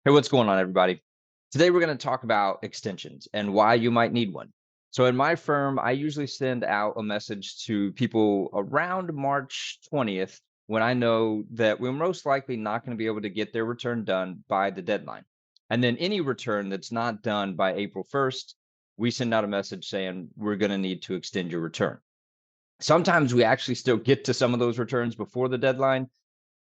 Hey, what's going on, everybody? Today, we're going to talk about extensions and why you might need one. So, in my firm, I usually send out a message to people around March 20th when I know that we're most likely not going to be able to get their return done by the deadline. And then any return that's not done by April 1st, we send out a message saying we're going to need to extend your return. Sometimes we actually still get to some of those returns before the deadline,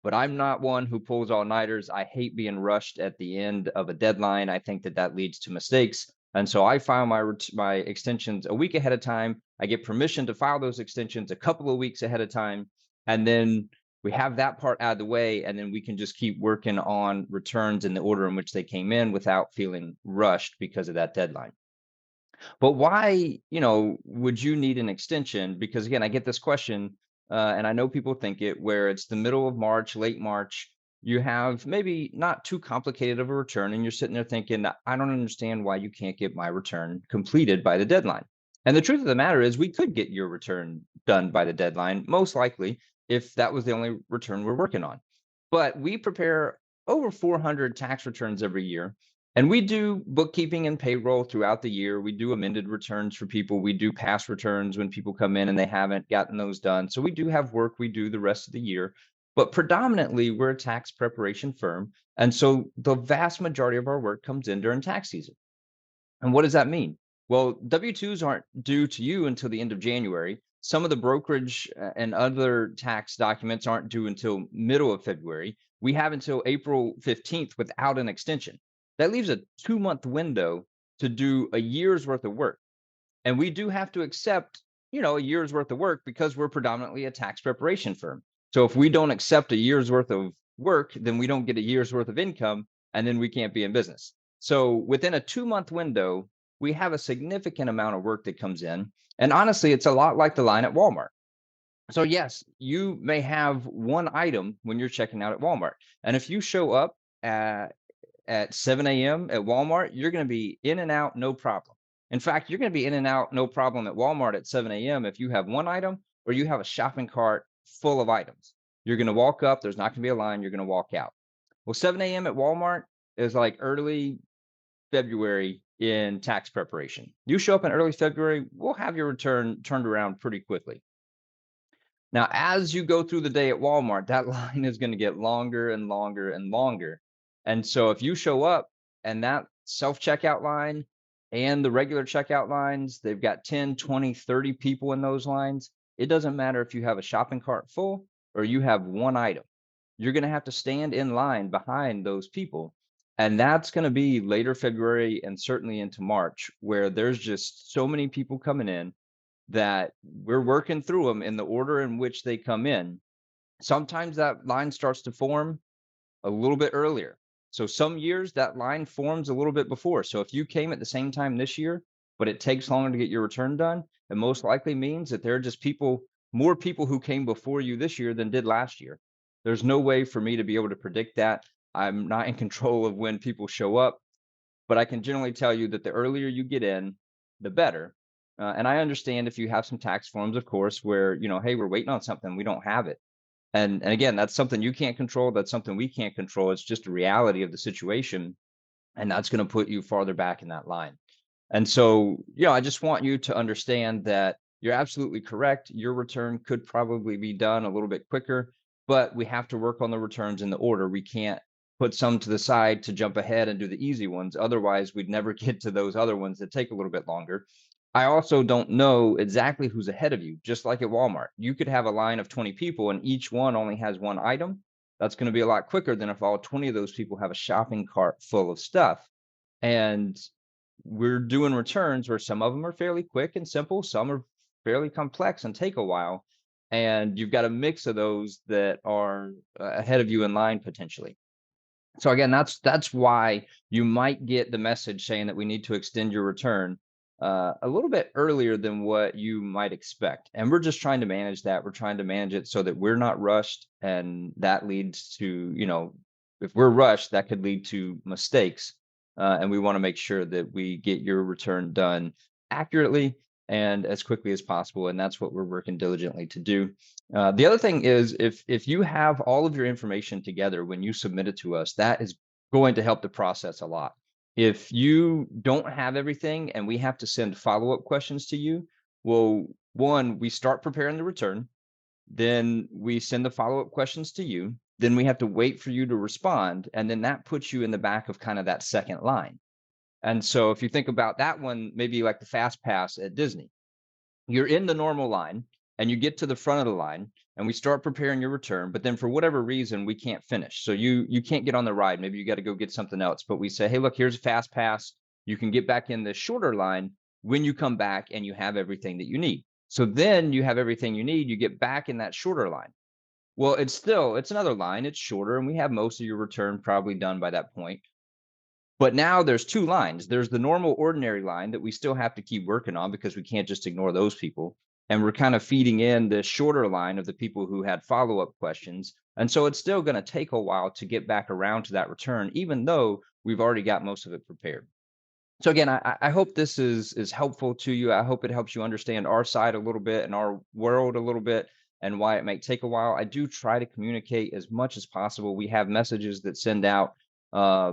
but I'm not one who pulls all-nighters. I hate being rushed at the end of a deadline. I think that that leads to mistakes. And so I file my extensions a week ahead of time. I get permission to file those extensions a couple of weeks ahead of time. And then we have that part out of the way, and then we can just keep working on returns in the order in which they came in without feeling rushed because of that deadline. But why, would you need an extension? Because again, I get this question, and I know people think it, where it's the middle of March, late March, you have maybe not too complicated of a return, and you're sitting there thinking, I don't understand why you can't get my return completed by the deadline. And the truth of the matter is, we could get your return done by the deadline, most likely, if that was the only return we're working on. But we prepare over 400 tax returns every year, and we do bookkeeping and payroll throughout the year. We do amended returns for people. We do past returns when people come in and they haven't gotten those done. So we do have work we do the rest of the year. But predominantly, we're a tax preparation firm. And so the vast majority of our work comes in during tax season. And what does that mean? Well, W-2s aren't due to you until the end of January. Some of the brokerage and other tax documents aren't due until middle of February. We have until April 15th without an extension. That leaves a 2-month window to do a year's worth of work. And we do have to accept, a year's worth of work because we're predominantly a tax preparation firm. So if we don't accept a year's worth of work, then we don't get a year's worth of income, and then we can't be in business. So within a 2-month window, we have a significant amount of work that comes in. And honestly, it's a lot like the line at Walmart. So yes, you may have one item when you're checking out at Walmart. And if you show up at 7 a.m. at Walmart, you're going to be in and out, no problem. In fact, you're going to be in and out, no problem at Walmart at 7 a.m. if you have one item or you have a shopping cart full of items. You're going to walk up, there's not going to be a line, you're going to walk out. Well, 7 a.m. at Walmart is like early February in tax preparation. You show up in early February, we'll have your return turned around pretty quickly. Now, as you go through the day at Walmart, that line is going to get longer and longer and longer. And so if you show up and that self-checkout line and the regular checkout lines, they've got 10, 20, 30 people in those lines. It doesn't matter if you have a shopping cart full or you have one item. You're going to have to stand in line behind those people. And that's going to be later February and certainly into March, where there's just so many people coming in that we're working through them in the order in which they come in. Sometimes that line starts to form a little bit earlier. So some years that line forms a little bit before. So if you came at the same time this year, but it takes longer to get your return done, it most likely means that there are just more people who came before you this year than did last year. There's no way for me to be able to predict that. I'm not in control of when people show up, but I can generally tell you that the earlier you get in, the better. And I understand if you have some tax forms, of course, where, hey, we're waiting on something, we don't have it. And again, that's something you can't control. That's something we can't control. It's just a reality of the situation. And that's going to put you farther back in that line. And so, I just want you to understand that you're absolutely correct. Your return could probably be done a little bit quicker, but we have to work on the returns in the order. We can't put some to the side to jump ahead and do the easy ones. Otherwise, we'd never get to those other ones that take a little bit longer. I also don't know exactly who's ahead of you, just like at Walmart. You could have a line of 20 people and each one only has one item. That's going to be a lot quicker than if all 20 of those people have a shopping cart full of stuff. And we're doing returns where some of them are fairly quick and simple, some are fairly complex and take a while. And you've got a mix of those that are ahead of you in line potentially. So again, that's why you might get the message saying that we need to extend your return a little bit earlier than what you might expect. And we're just trying to manage that. We're trying to manage it so that we're not rushed, and that leads to, if we're rushed, that could lead to mistakes. And we want to make sure that we get your return done accurately and as quickly as possible. And that's what we're working diligently to do. The other thing is if you have all of your information together when you submit it to us, that is going to help the process a lot. If you don't have everything and we have to send follow-up questions to you, well, one, we start preparing the return, then we send the follow-up questions to you, then we have to wait for you to respond, and then that puts you in the back of kind of that second line. And so if you think about that one, maybe like the fast pass at Disney, you're in the normal line and you get to the front of the line and we start preparing your return, but then for whatever reason we can't finish, so you can't get on the ride, maybe you got to go get something else, but we say, hey, look, here's a fast pass, you can get back in the shorter line when you come back and you have everything that you need. So then you have everything you need, you get back in that shorter line. Well, it's another line, it's shorter, and we have most of your return probably done by that point. But now there's 2 lines. There's the normal ordinary line that we still have to keep working on because we can't just ignore those people. And we're kind of feeding in the shorter line of the people who had follow-up questions. And so it's still going to take a while to get back around to that return, even though we've already got most of it prepared. So again, I hope this is helpful to you. I hope it helps you understand our side a little bit and our world a little bit and why it might take a while. I do try to communicate as much as possible. We have messages that send out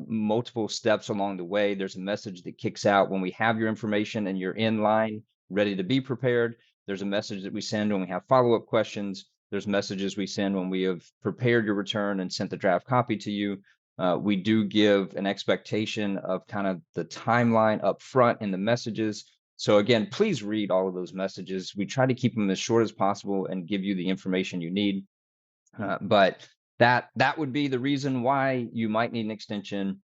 multiple steps along the way. There's a message that kicks out when we have your information and you're in line, ready to be prepared. There's a message that we send when we have follow-up questions. There's messages we send when we have prepared your return and sent the draft copy to you. We do give an expectation of kind of the timeline up front in the messages. So again, please read all of those messages. We try to keep them as short as possible and give you the information you need. But that would be the reason why you might need an extension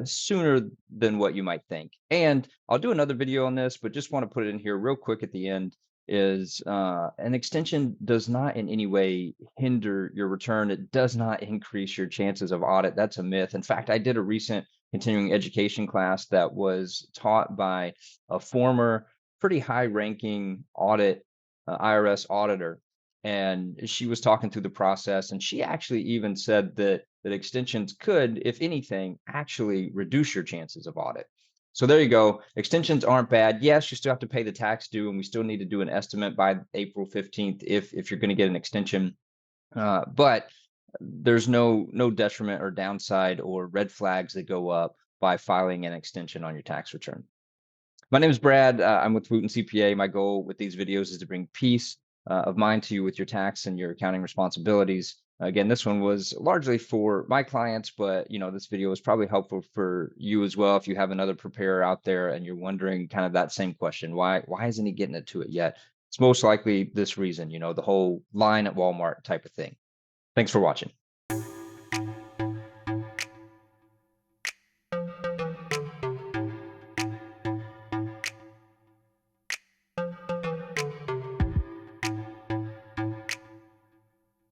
sooner than what you might think. And I'll do another video on this, but just want to put it in here real quick at the end is an extension does not in any way hinder your return. It does not increase your chances of audit. That's a myth. In fact, I did a recent continuing education class that was taught by a former pretty high ranking IRS auditor, and she was talking through the process, and she actually even said that extensions could, if anything, actually reduce your chances of audit. So there you go. Extensions aren't bad. Yes, you still have to pay the tax due, and we still need to do an estimate by April 15th if you're going to get an extension. But there's no detriment or downside or red flags that go up by filing an extension on your tax return. My name is Brad. I'm with Wooten CPA. My goal with these videos is to bring peace of mind to you with your tax and your accounting responsibilities. Again, this one was largely for my clients, but this video is probably helpful for you as well if you have another preparer out there and you're wondering kind of that same question. Why isn't he getting it to it yet? It's most likely this reason, the whole line at Walmart type of thing. Thanks for watching.